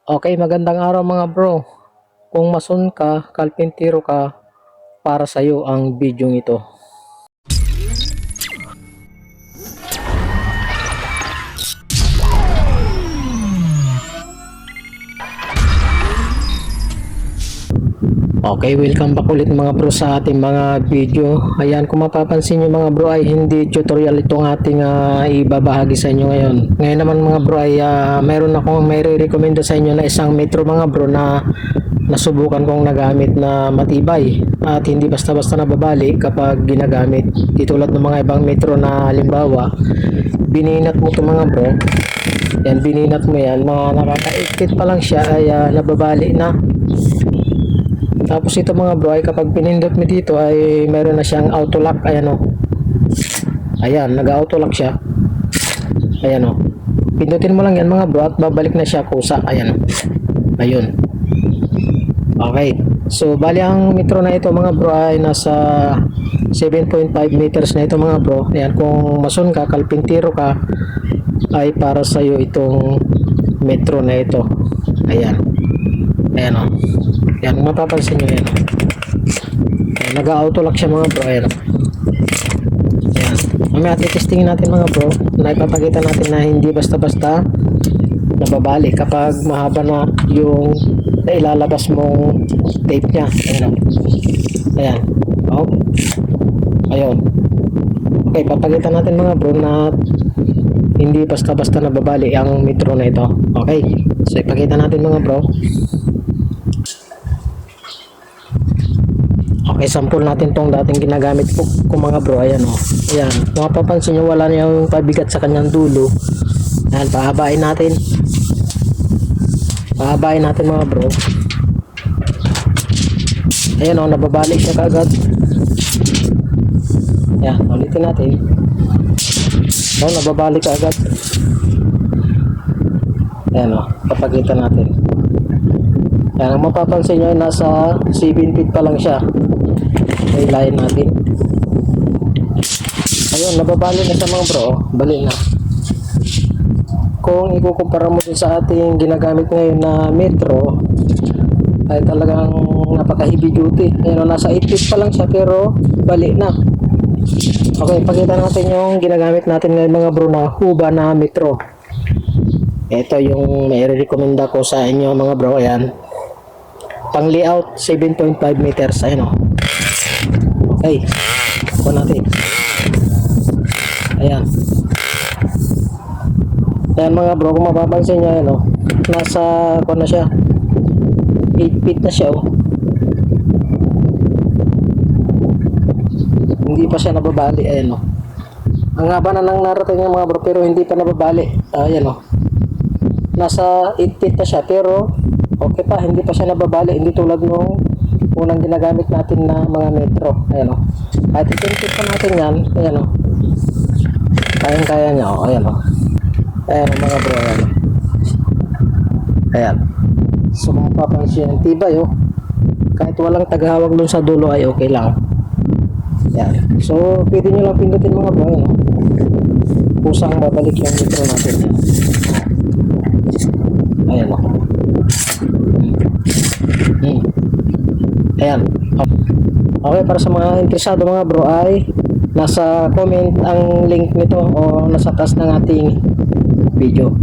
Okay, magandang araw mga bro. Kung mason ka, kalpintero ka, para sa'yo ang video ito. Okay, welcome back ulit mga bro sa ating mga video. Ayan, kung mapapansin nyo mga bro ay hindi tutorial itong ating ibabahagi sa inyo ngayon. Ngayon naman mga bro ay mayroon akong may re-recommenda sa inyo na isang metro mga bro na nasubukan kong nagamit na matibay at hindi basta-basta nababali kapag ginagamit. Di tulad ng mga ibang metro na halimbawa, bininat mo ito mga bro. Yan, bininat mo yan, mga nakakaikit pa lang siya ay nababali na. Tapos ito mga bro ay kapag pinindot mo dito ay meron na siyang auto lock. Ayan o. Ayan, nag-auto lock siya. Ayan o. Pindutin mo lang yan mga bro at babalik na siya kusa. Ayan o. Ayun. Okay. So bali ang metro na ito mga bro ay nasa 7.5 meters na ito mga bro. Ayan, kung mason ka, kalpintero ka, ay para sa iyo itong metro na ito. Ayan. Ayan o. Yan, mapapansin nyo yan. Nag-auto lock siya mga bro. Ayan. Ayan. Mamaya testingin natin mga bro. Na ipapakita natin na hindi basta-basta nababali kapag mahaba na yung nailalabas mong tape niya. Ayan. Ayan. Oh. Ayun. Okay, papakita natin mga bro na hindi basta-basta nababali ang metro na ito. Okay. So ipakita natin mga bro. Okay, sample natin tong dating ginagamit ko mga bro. Ayan o. Ayan. Kung mapapansin nyo, wala na yung pabigat sa kanyang dulo. Ayan, pahabain natin. Pahabain natin mga bro. Ayan o, nababalik siya kagad. Ayan, ulitin natin. O, nababalik kagad. Ayan o, papakita natin. Ayan, ang mapapansin nyo, nasa 7 feet pa lang siya. Hilahin natin. Ayun, nababali na sa mga bro. Bali na. Kung ikukumpara mo din sa ating ginagamit ngayon na metro, ay talagang napaka heavy duty. Ayun, nasa 8 feet pa lang siya pero bali na. Okay, pakita natin yung ginagamit natin ngayon mga bro na Huba na metro. Ito yung may recommenda ko sa inyo mga bro. Ayan. Pang layout 7.5 meters. Ayun o. Okay, kuha natin. Ayan. Ayan mga bro, kung mapapansin nyo, ayan o. Nasa, kuha na siya. 8 feet na siya o. Hindi pa siya nababali, ayan o. Ang haba na nang narating ng mga bro, pero hindi pa nababali. Ayan o. Nasa 8 feet na siya, pero okay pa, hindi pa siya nababali. Hindi tulad nung unang ginagamit natin na mga metro. Ayan o. Kahit i-tip pa natin yan. Ayan o. Kayang-kaya niya o. Ayan o. Ayan o mga bro. Ayan o. Ayan. So kung mapapansin yung tibay o. Kahit walang tagahawag dun sa dulo ay okay lang. Ayan. So pwede nyo lang pindutin mga bro. Ayan o. Kusang babalik yung metro natin. Ayan o. Ayan. Okay, para sa mga interesado mga bro ay nasa comment ang link nito o nasa taas ng ating video.